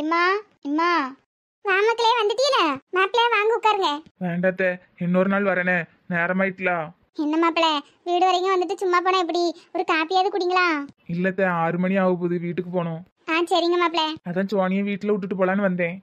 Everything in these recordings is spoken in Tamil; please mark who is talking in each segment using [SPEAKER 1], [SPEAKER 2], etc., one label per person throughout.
[SPEAKER 1] எம்மா எம்மா வாமக்களே வந்துட்டீல மாப்பிள்ள வாங்க உட்காருங்க.
[SPEAKER 2] வேண்டாத்த, இன்னொரு நாள் வரேனே, நேரமாயிட்டலா.
[SPEAKER 1] என்ன மாப்பிள்ள வீடு வரைக்கும் வந்துட்டு சும்மா போனா எப்படி? ஒரு காப்பியாவது குடிங்களா?
[SPEAKER 2] இல்லத்த, 6 மணி ஆக போகுது, வீட்டுக்கு போகணும்.
[SPEAKER 1] சரிங்க மாப்பிள்ள.
[SPEAKER 2] அதான் சோனியை வீட்டுல விட்டுட்டு போலான்னு வந்தேன்.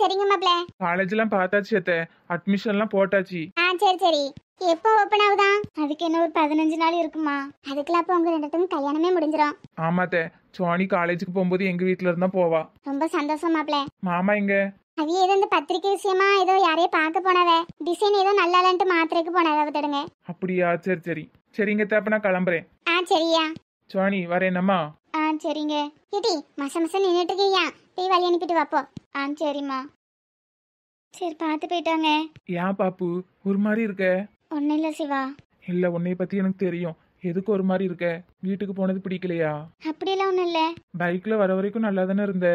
[SPEAKER 1] சரிங்க மாப்பிள்ள.
[SPEAKER 2] காலேஜ்லாம் பார்த்தாச்சு அத்த, அட்மிஷன்லாம் போட்டாச்சு.
[SPEAKER 1] சரி சரி. எப்போ ஓப்பன் ஆகுதா? அதுக்கு என்ன ஒரு 15 நாள் இருக்குமா? அதுக்குள்ள அப்போ உங்க ரெண்டுத்துக்கும் கல்யாணமே முடிஞ்சிடும்.
[SPEAKER 2] ஆமாத்த, சோனி காலேஜுக்கு போகும்போது எங்க வீட்டுல இருந்தா போவா.
[SPEAKER 1] ரொம்ப சந்தோஷம் மாப்பிள்ள.
[SPEAKER 2] மாமா எங்க?
[SPEAKER 1] அது ஏதோ இந்த பத்திரிக்கை விஷயமா ஏதோ யாரையே பார்க்க போனவ, டிசைன் ஏதோ நல்லா இல்லன்ட்டு மாத்திரைக்கு போனவ விட்டுடுங்க.
[SPEAKER 2] அப்படியா, சரி சரி. சரிங்க அப்ப நான் கிளம்புறேன்.
[SPEAKER 1] சரியா
[SPEAKER 2] சோனி வரேனம்மா.
[SPEAKER 1] சரிங்க. ஏடி மச நின்றுட்டு இருக்கியா? போய் வழி அனுப்பிட்டு வாப்போ. சரிம்மா. சரி பார்த்து போயிட்டாங்க.
[SPEAKER 2] ஏன் பாப்பு ஒரு மாதிரி இருக்க?
[SPEAKER 1] ஒன்னும் இல்லை சிவா.
[SPEAKER 2] இல்ல, உன்னைய பத்தி எனக்கு தெரியும். எதுக்கு ஒரு மாதிரி இருக்க? வீட்டுக்கு போனது பிடிக்கலையா?
[SPEAKER 1] அப்படியெல்லாம் ஒன்றும் இல்லை.
[SPEAKER 2] பைக்ல வர வரைக்கும் நல்லா தானே இருந்த.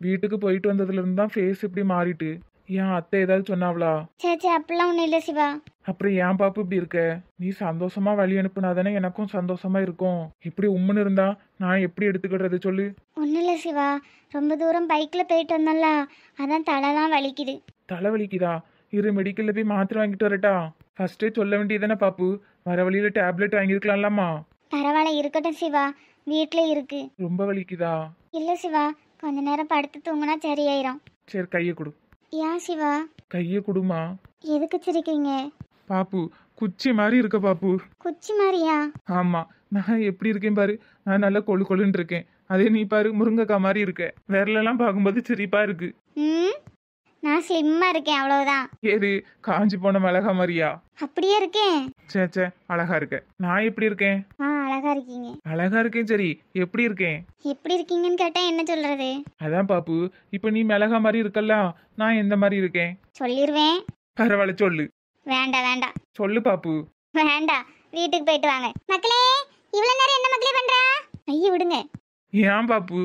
[SPEAKER 2] வீட்டுக்கு போயிட்டு வந்ததுல இருந்து தான் ஃபேஸ் இப்படி மாறிட்டு. ஏன் அத்தை ஏதாவது சொன்னாவளா?
[SPEAKER 1] சரி அப்படிலாம் ஒன்றும் இல்லை சிவா.
[SPEAKER 2] அப்புறம் ஏன் பாப்பு இப்படி இருக்க? நீ சந்தோஷமா வழி அனுப்புனாதானே எனக்கும் சந்தோஷமா இருக்கும். இப்படி உம்முன்னு இருந்தா நான் எப்படி எடுத்துக்கிடுறது சொல்லு?
[SPEAKER 1] ஒன்றும் இல்லை சிவா, ரொம்ப தூரம் பைக்கில் போயிட்டு வந்தோம்ல, அதான் தலைலாம் வலிக்குது.
[SPEAKER 2] தலை வலிக்குதா? இரு, மெடிக்கல்ல போய் மாத்திரை வாங்கிட்டு வரட்டா? ஃபர்ஸ்டே சொல்ல வேண்டியதானே பாப்பு, வர வழியில டேப்லெட் வாங்கியிருக்கலாம்லாமா.
[SPEAKER 1] பரவாயில்ல இருக்கட்டும் சிவா, வீட்டில் இருக்கு.
[SPEAKER 2] ரொம்ப வலிக்குதா?
[SPEAKER 1] இல்லை சிவா, கொஞ்ச நேரம் படுத்து தூங்கினா சரியாயிரும்.
[SPEAKER 2] சரி, கையை கொடு.
[SPEAKER 1] ஏன் சிவா?
[SPEAKER 2] கையை கொடுமா.
[SPEAKER 1] எதுக்கு சிரிக்கீங்க?
[SPEAKER 2] பாப்பு குச்சி மாதிரி இருக்க பாப்பு.
[SPEAKER 1] குச்சி மாதிரியா?
[SPEAKER 2] ஆமா, நான் எப்படி இருக்கேன் பாரு. நான் நல்லா கொழு கொழுன்னு இருக்கேன். அதே நீ பாரு, முருங்கைக்காய் மாதிரி இருக்க. விரலெல்லாம் பார்க்கும்போது சிரிப்பா இருக்கு.
[SPEAKER 1] நான் ஸ்லிம்மா இருக்கேன் அவ்வளவுதான்.
[SPEAKER 2] ஏது காஞ்சி போன மிளகா மாதிரியா?
[SPEAKER 1] அப்படியே இருக்கேன்.
[SPEAKER 2] சே அழகா இருக்க. நான் எப்படி இருக்கேன்?
[SPEAKER 1] அழகா இருக்கீங்க.
[SPEAKER 2] அழகா இருக்கேன். சரி, எப்படி இருக்கேன்?
[SPEAKER 1] எப்படி இருக்கீங்கன்னு கேட்டா என்ன சொல்றது?
[SPEAKER 2] அதான் பாப்பு, இப்ப நீ மிளகா மாதிரி இருக்கல்ல, நான் எந்த மாதிரி இருக்கேன்?
[SPEAKER 1] சொல்லிருவேன்.
[SPEAKER 2] பரவாயில்ல சொல்லு.
[SPEAKER 1] வேண்டாம்
[SPEAKER 2] சொல்லு பாப்பு.
[SPEAKER 1] வேண்டாம், வீட்டுக்கு போயிட்டு வாங்க. மக்களே, இவ்வளவு நேரம் என்ன மக்களே பண்றா? ஐயோ விடுங்க.
[SPEAKER 2] ஏன் பாப்பு?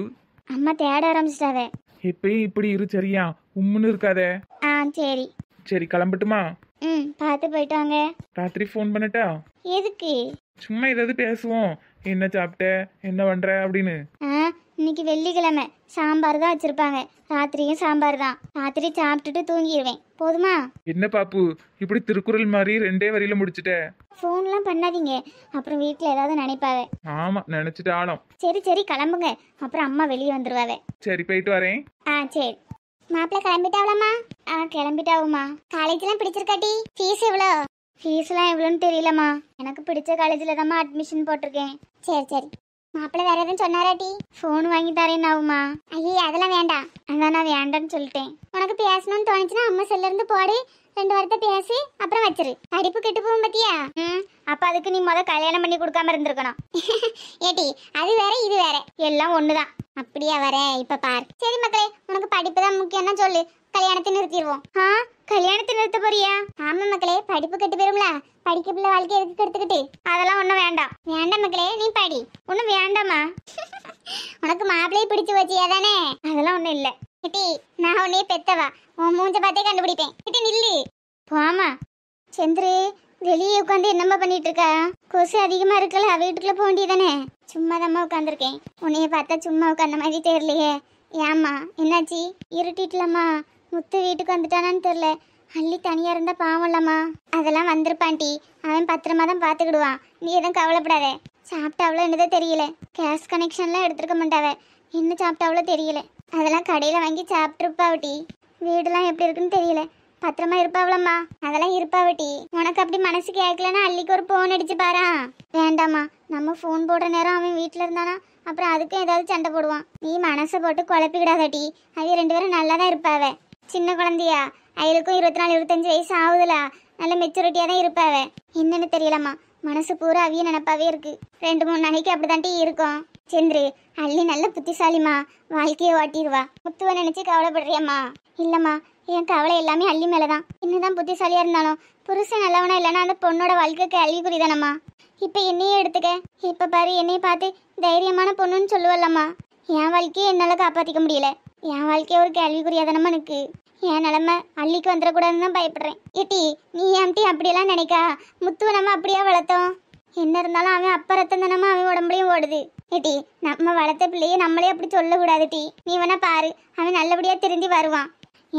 [SPEAKER 1] அம்மா தேட ஆரம்பிச்சிட்டாவே.
[SPEAKER 2] எப்பயும் இப்படி இரு சரியா? உம்முன்னு இருக்காத.
[SPEAKER 1] சரி.
[SPEAKER 2] சரி கிளம்பட்டுமா?
[SPEAKER 1] பார்த்து போயிட்டு வாங்க.
[SPEAKER 2] ராத்திரி ஃபோன் பண்ணட்டா?
[SPEAKER 1] எதுக்கு?
[SPEAKER 2] சும்மா ஏதாவது பேசுவோம். என்ன சாப்பிட்ட, என்ன பண்ற அப்படின்னு.
[SPEAKER 1] இன்னைக்கு வெள்ளிக்கிழமை, சாம்பார் தான் வச்சிருப்பாங்க. ராத்திரியும் சாம்பார் தான். ராத்திரி சாப்பிட்டுட்டு தூங்கிடுவேன். போதுமா?
[SPEAKER 2] என்ன பாப்பு இப்படி திருக்குறள் மாதிரி 2 வரியில முடிச்சுட்ட?
[SPEAKER 1] ஃபோன்லாம் பண்ணாதீங்க, அப்புறம் வீட்டில் ஏதாவது நினைப்பாவே.
[SPEAKER 2] ஆமா, நினைச்சிட்டு ஆளும்.
[SPEAKER 1] சரி கிளம்புங்க, அப்புறம் அம்மா வெளியே வந்துருவாவே.
[SPEAKER 2] சரி போயிட்டு வரேன்.
[SPEAKER 1] சரி. மாப்பிள்ள கிளம்பிட்டாவலாமா? கிளம்பிட்டாவுமா. காலேஜ்லாம் பிடிச்சிருக்காட்டி? ஃபீஸ் எவ்வளோ? ஃபீஸ்லாம் எவ்வளோன்னு தெரியலம்மா. எனக்கு பிடிச்ச காலேஜில் தான்மா அட்மிஷன் போட்டிருக்கேன். சரி. மாப்பிள்ள வேற எதுவும் சொன்னாராட்டி? ஃபோன் வாங்கி தரேன் ஆகுமா? ஐயே அதெல்லாம் வேண்டாம். அதான் நான் வேண்டான்னு சொல்லிட்டேன். உனக்கு பேசணும்னு தோணுச்சுன்னா அம்மா செல்ல இருந்து போடு, 2 வாரத்தை பேசி அப்புறம் வச்சிரு. படிப்பு கெட்டு போகும் பத்தியா? அப்ப அதுக்கு நீ கல்யாணம் பண்ணி கொடுக்காம இருந்திருக்கணும். ஏட்டி அது வேற இது வேற, எல்லாம் ஒண்ணுதான். அப்படியா வர? இப்ப பாரு. சரி மக்களே, உனக்கு படிப்பு தான் முக்கியம்னா சொல்லு, கல்யாணத்தை நிறுத்திடுவோம். கல்யாணத்தை நிறுத்த போறியா? ஆமா மக்களே, படிப்பு கெட்டு போயிரும்ல, படிக்க பிள்ளை வாழ்க்கை எதுக்கு எடுத்துக்கிட்டு? அதெல்லாம் ஒண்ணும் வேண்டாம். வேண்டாம் மக்களே, நீ படி. ஒண்ணும் வேண்டாமா? உனக்கு மாப்பிள்ளையை பிடிச்சு வச்சியா தானே? அதெல்லாம் ஒண்ணும் இல்ல. கிட்டி, நான் உன்னையே பெத்தவா, உன் மூஞ்ச பார்த்தே கண்டுபிடிப்பேன். கிட்டி நில்லு. போமா. சந்திரு, வெளியே உட்காந்து என்னம்மா பண்ணிட்டு இருக்கா? கொசு அதிகமா இருக்கல, வீட்டுக்குள்ள போக வேண்டியதானே? சும்மா தாம்மா உட்காந்துருக்கேன். உன்னைய பார்த்தா சும்மா உட்காந்த மாதிரி தெரியலையே. ஏம்மா என்னாச்சு? இருட்டிட்டுலம்மா. முத்து வீட்டுக்கு வந்துட்டானான்னு தெரியல. அள்ளி தனியா இருந்தா பாவம் இல்லம்மா. அதெல்லாம் வந்திருப்பான்டி, அவன் பத்திரமா தான் பாத்துக்கிடுவான். நீ எதுவும் கவலைப்படாத. சாப்பிட்டாவளோ என்னதோ தெரியல. கேஸ் கனெக்ஷன்லாம் எடுத்துருக்க மாட்டாவ. என்ன சாப்பிட்டாவளோ தெரியல. அதெல்லாம் கடையில வாங்கி சாப்பிட்டுருப்பாவட்டி. வீடுலாம் எப்படி இருக்குன்னு தெரியல. பத்திரமா இருப்பாவளம்மா. அதெல்லாம் இருப்பாவட்டி. உனக்கு அப்படி மனசு கேட்கலன்னா அள்ளிக்கு ஒரு போன் அடிச்சு பாரா. வேண்டாமா, நம்ம ஃபோன் போடுற நேரம் அவன் வீட்டுல இருந்தானா அப்புறம் அதுக்கும் ஏதாவது சண்டை போடுவான். நீ மனசை போட்டு குழப்பிக்கிடாதட்டி. அவங்க 2 பேரும் நல்லா தான் இருப்பாவ. சின்ன குழந்தையா, அவளுக்கும் 24 25 வயசு ஆகுதுல, நல்ல மெச்சூரிட்டியா தான் இருப்பாவ. என்னன்னு தெரியலம்மா, மனசு பூரா அவிய நினைப்பாவே இருக்கு. 2-3 நாளைக்கு அப்படிதான்ட்டி இருக்கும். சந்திரு, அள்ளி நல்ல புத்திசாலிமா, வாழ்க்கையை ஓட்டிடுவா. முத்துவ நினைச்சு கவலைப்படுறியம்மா? இல்லம்மா, என் கவலை எல்லாமே அள்ளி மேலதான். இன்னுதான் புத்திசாலியா இருந்தாலும் புருஷன் நல்லவனா இல்லைன்னா அந்த பொண்ணோட வாழ்க்கைக்கு அள்ளிக்குறிதானம்மா. இப்ப என்னையே எடுத்துக்க. இப்ப பாரு, என்னைய பார்த்து தைரியமான பொண்ணுன்னு சொல்லுவல்லம்மா. என் வாழ்க்கையை என்னால காப்பாத்திக்க முடியல. என் வாழ்க்கைய ஒரு கேள்விக்குறியாதானம்மா எனக்கு. என் நிலைமை அள்ளிக்கு வந்துடக்கூடாதுன்னு தான் பயப்படுறேன். ஏட்டி, நீ ஏன்ட்டி அப்படியெல்லாம் நினைக்கா? முத்துவ நம்ம அப்படியா வளர்த்தோம். என்ன இருந்தாலும் அவன் அப்ப ரத்தம் தானம்மா அவன் உடம்புலையும் ஓடுது. ஏட்டி நம்ம வளர்த்த பிள்ளைய நம்மளே அப்படி சொல்லக்கூடாது டி. நீ வேணா பாரு, அவன் நல்லபடியா திருந்தி வருவான்.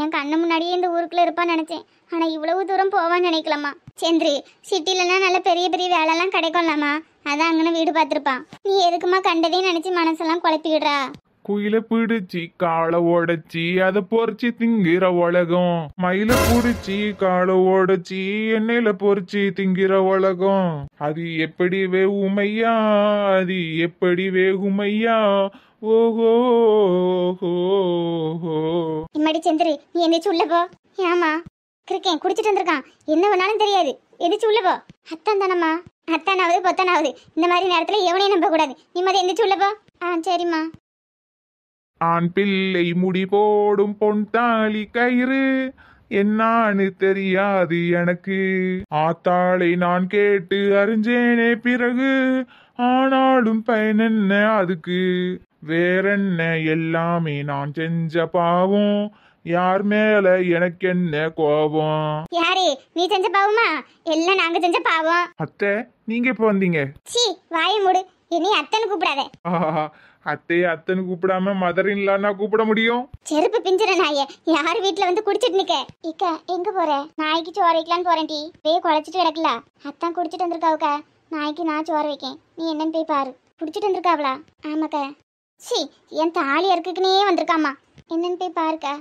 [SPEAKER 1] என் கண்ணு முன்னாடியே இந்த ஊருக்குள்ள இருப்பான்னு நினைச்சேன். ஆனா இவ்வளவு தூரம் போவான்னு நினைக்கலாமா? சந்திரி, சிட்டிலன்னா நல்ல பெரிய பெரிய வேலைலாம் கிடைக்கும்லாமா, அதான் அங்கன வீடு பார்த்துருப்பான். நீ எதுக்குமா கண்டதே நினைச்சு மனசெல்லாம் குழப்பிக்கிடுறா?
[SPEAKER 2] குயில பிடிச்சி காலை உடைச்சி அதை பொறிச்சு திங்கிற உலகம், மயில பிடிச்சி காலை உடைச்சி எண்ணெயில பொறிச்சு திங்கிற உலகம், அது எப்படி வேகுமையா, அது எப்படி வேகுமையா, ஓஹோ
[SPEAKER 1] இம்மாடி சந்திரி, நீ எந்திரிச்சு உள்ள போ. ஏமா கிருக்கேன் குடிச்சிட்டு வந்திருக்கான், என்ன வேணாலும் தெரியாது, எந்திரிச்சு உள்ள போ. அத்தான் தானம்மா, அத்தானாவது பொத்தானாவது இந்த மாதிரி நேரத்துல எவனையும் நம்ப கூடாது. நீ மாதிரி எந்திரிச்சு உள்ள போ. சரிம்மா.
[SPEAKER 2] ஆண் பிள்ளை முடி போடும் பொன் தாலி கயிறு என்னான்னு தெரியாது எனக்கு, ஆத்தாளை நான் கேட்டு அறிஞ்சேனே பிறகு, ஆனாலும் பயனென்ன அதுக்கு, வேறென்ன எல்லாமே நான் செஞ்ச பாவம், யார் மேல எனக்கு என்ன கோபம்.
[SPEAKER 1] யாரு நீ செஞ்ச பாவமா? எல்லாம் நாங்க செஞ்ச பாவம்.
[SPEAKER 2] அத்தை, நீங்க எப்ப வந்தீங்க?
[SPEAKER 1] சீ வாயை மூடு, இனி அத்தனை கூப்பிடாத.
[SPEAKER 2] அத்தையை அத்தனை கூப்பிடாம மதர் இன்லான்னா கூப்பிட முடியும்?
[SPEAKER 1] செருப்பு பிஞ்சிர நாயே, யார் வீட்டுல வந்து குடிச்சிட்டு நிக்க? இக்க எங்க போற? நாய்க்கு சோறு வைக்கலான்னு போறேன் டி. வே குழைச்சிட்டு கிடக்கல, அத்தான் குடிச்சிட்டு வந்திருக்காவுக்கா. நாய்க்கு நான் சோறு வைக்கேன், நீ என்னன்னு போய் பாரு. குடிச்சிட்டு வந்திருக்காவளா? ஆமாக்கா. சி என் தாலி அறுக்குக்குனே வந்திருக்காமா, என்னன்னு போய் பாருக்கா.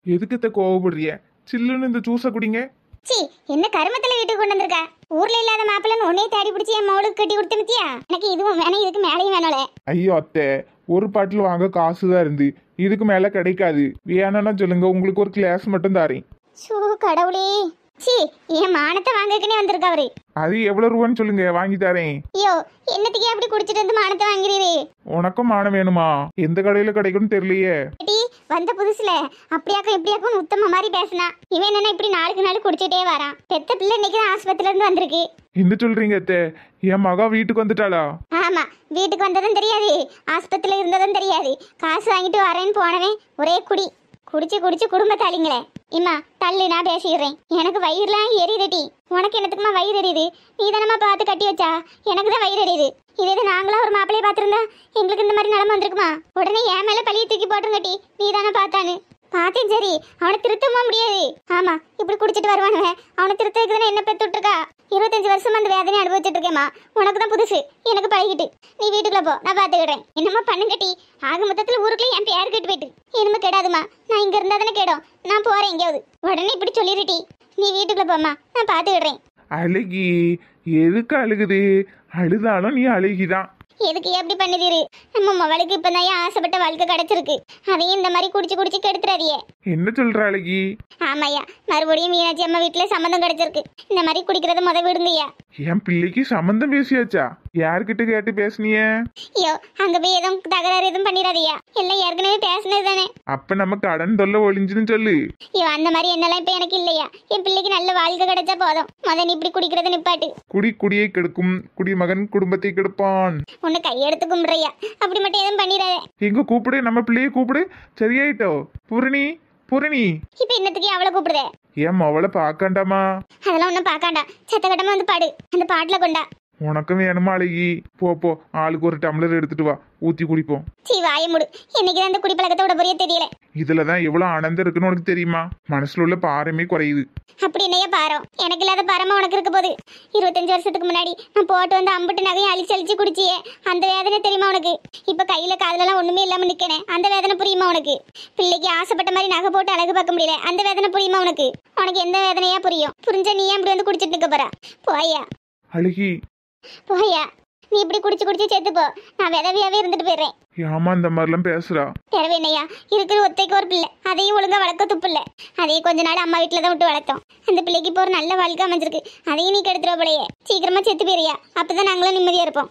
[SPEAKER 2] எதுக்கு கோவப்படுறிய? சில்லுன்னு இந்த ஜூஸை குடிங்க.
[SPEAKER 1] சி என்ன கருமத்துல வீட்டுக்கு கொண்டு வந்திருக்கா? ஊர்ல இல்லாத மாப்பிள்ளன்னு உன்னையே தேடி பிடிச்சி என் மவுளுக்கு கட்டி கொடுத்து மித்தியா? எனக்கு இதுவும் வேணும், இதுக்கு மேலேயும் வேணும்ல.
[SPEAKER 2] ஐயோ அத்தை, ஒரு பாட்டில் வாங்க காசு தான் இருந்து, இதுக்கு மேல கிடைக்காது. வேணும்னா சொல்லுங்க, உங்களுக்கு ஒரு கிளாஸ் மட்டும் தாரேன்.
[SPEAKER 1] சோ கடவுளே, சி என் மானத்தை வாங்கக்குனே வந்திருக்காவரு.
[SPEAKER 2] அது எவ்வளவு ரூபான்னு சொல்லுங்க, வாங்கி தரேன்.
[SPEAKER 1] ஐயோ என்னத்துக்கே அப்படி குடிச்சிட்டு வந்து மானத்தை வாங்கிறீரு?
[SPEAKER 2] உனக்கும் மானம் வேணுமா? எந்த கடையில கிடைக்கும்னு தெரியலையே.
[SPEAKER 1] வந்த புதுசுல அப்படியாக்கும் இப்படியாக்கும் உத்தம மாதிரி பேசினா, இவன் என்னன்னா இப்படி நாளுக்கு நாள் குடிச்சிட்டே வரான். பெத்த பிள்ளை இன்னைக்கு தான் ஆஸ்பத்திரில இருந்து வந்திருக்கு.
[SPEAKER 2] என்ன சொல்றீங்க அத்தை? என் மகா வீட்டுக்கு வந்துட்டாளா?
[SPEAKER 1] ஆமா, வீட்டுக்கு வந்ததும் தெரியாது, ஆஸ்பத்திரியில இருந்ததும் தெரியாது. காசு வாங்கிட்டு வரேன்னு போனவன் ஒரே குடி குடிச்சு குடிச்சு குடும்பத்தாளிங்களே. இம்மா தள்ளு, நான் பேசிடுறேன். எனக்கு வயிறுலாம் எரியுதுடி. உனக்கு என்னத்துக்குமா வயிறு எரியுது? நீ தானம்மா பார்த்து கட்டி வச்சா, எனக்கு தான் வயிறு எரியுது. இதே நாங்களா ஒரு மாப்பிள்ளையை பார்த்துருந்தா எங்களுக்கு இந்த மாதிரி நிலம வந்திருக்குமா? உடனே என் மேல பழியை தூக்கி போட்டுருங்கட்டி. நீ தானே பார்த்தானு பார்த்தேன். சரி, அவனை திருத்தமா முடியாது. ஆமா, இப்படி குடிச்சிட்டு வருவானுவன். அவனை திருத்ததுக்கு தானே என்ன பெத்து விட்டுருக்கா. 25 வருஷமா அந்த வேதனை அனுபவிச்சுட்டு இருக்கேம்மா. உனக்கு தான் புதுசு, எனக்கு பழகிட்டு. நீ வீட்டுக்குள்ள போ, நான் பாத்துக்கிடுறேன். என்னம்மா பண்ணுங்கட்டி. ஆக மொத்தத்துல ஊருக்குள்ள என் பேர் கெட்டு போயிட்டு இனிமே கெடாதுமா. நான் இங்க இருந்தா தானே கேடும். நான் போறேன் எங்கேயாவது. உடனே இப்படி சொல்லிருட்டி. நீ வீட்டுக்குள்ள போம்மா, நான் பாத்துக்கிடுறேன்.
[SPEAKER 2] அழுகி எதுக்கு அழுகுது? அழுதாலும் நீ அழுகிதான்.
[SPEAKER 1] எதுக்கு எப்படி பண்ணுதீரு? நம்ம மவளுக்கு இப்பதான் ஆசைப்பட்ட வாழ்க்கை கிடைச்சிருக்கு. அதையும் இந்த மாதிரி குடிச்சு குடிச்சு கெடுத்துறாதியே.
[SPEAKER 2] என்ன சொல்ற அழகி?
[SPEAKER 1] ஆமாய்யா, மறுபடியும் மீனாட்சி அம்மா வீட்டுல சம்மந்தம் கிடைச்சிருக்கு. இந்த மாதிரி குடிக்கிறத முத விடுங்கய்யா.
[SPEAKER 2] என் பிள்ளைக்கு சம்மந்தம் பேசியாச்சா? யார்கிட்ட கேட்டு பேசுனிய?
[SPEAKER 1] ஐயோ, அங்க போய் எதுவும் தகராறு எதுவும் பண்ணிடாதியா. எல்லாம் ஏற்கனவே பேசினது தானே.
[SPEAKER 2] அப்ப நம்ம கடன் தொல்லை ஒளிஞ்சுன்னு சொல்லு.
[SPEAKER 1] ஐயோ, அந்த மாதிரி என்னெல்லாம் இப்ப எனக்கு இல்லையா. என் பிள்ளைக்கு நல்ல வாழ்க்கை கிடைச்சா போதும். நீ இப்படி குடிக்கிறத நிப்பாட்டு.
[SPEAKER 2] குடியை கெடுக்கும் குடிமகன் குடும்பத்தை கெடுப்பான்.
[SPEAKER 1] உன்னை கையெடுத்து கும்பிடுறியா? அப்படி மட்டும் எதுவும் பண்ணிடாத.
[SPEAKER 2] எங்க கூப்பிடு, நம்ம பிள்ளைய கூப்பிடு. சரியாயிட்டோ பூரணி? பூரணி
[SPEAKER 1] இப்ப என்னத்துக்கு அவளை கூப்பிடுத?
[SPEAKER 2] ஏன் அவளை பாக்காண்டாமா?
[SPEAKER 1] அதெல்லாம் ஒன்னும் பாக்காண்டா. சத்த கட்டமா வந்து பாடு, அந்த பாட்டுல கொண்டா.
[SPEAKER 2] உனக்கும் வேணுமா அழகி? போ, ஆளுக்கு ஒரு டம்ளர் எடுத்துட்டு வா, ஊத்தி குடிப்போம்.
[SPEAKER 1] சீ வாய முடு. என்னைக்குதான் அந்த குடிப்பழக்கத்தோட பொரிய தெரியல.
[SPEAKER 2] இதுலதான் எவ்வளவு ஆனந்தம் இருக்குன்னு உனக்கு தெரியுமா? மனசுல உள்ள பாரமே குறையுது.
[SPEAKER 1] அப்படி என்னைய பாரம்? எனக்கு இல்லாத பாரமா உனக்கு இருக்க போகுது? 25 வருஷத்துக்கு முன்னாடி நான் போட்டு வந்து அம்புட்டு நகையும் அழிச்சு குடிச்சியே, அந்த வேதனை தெரியுமா உனக்கு? இப்ப கையில காதலெல்லாம் ஒண்ணுமே இல்லாம நிக்கனே, அந்த வேதனை புரியுமா உனக்கு? பிள்ளைக்கு ஆசைப்பட்ட மாதிரி நகை போட்டு அழகு பார்க்க முடியல, அந்த வேதனை புரியுமா உனக்கு? உனக்கு எந்த வேதனையா புரியும்? புரிஞ்சா நீ ஏன் இப்படி வந்து குடிச்சிட்டு நிக்க போற? போயா
[SPEAKER 2] அழகி,
[SPEAKER 1] போயா. நீ இப்படி குடிச்சு குடிச்சு செத்து போ. நான் விதவியாவே இருந்துட்டு போயிடுறேன்.
[SPEAKER 2] ஏமா இந்த மாதிரிலாம் பேசுறா?
[SPEAKER 1] தேவையா இருக்கிற ஒத்தைக்கு ஒரு பிள்ளை, அதையும் ஒழுங்கா வளர்க்க துப்பு இல்ல. அதையும் கொஞ்ச நாள் அம்மா வீட்டுல தான் விட்டு வளர்த்தோம். அந்த பிள்ளைக்கு இப்போ ஒரு நல்ல வாழ்க்கை அமைஞ்சிருக்கு. அதையும் நீ கெடுத்துருவ போலையே. சீக்கிரமா செத்து போயிறியா? அப்பதான் நாங்களும் நிம்மதியா இருப்போம்.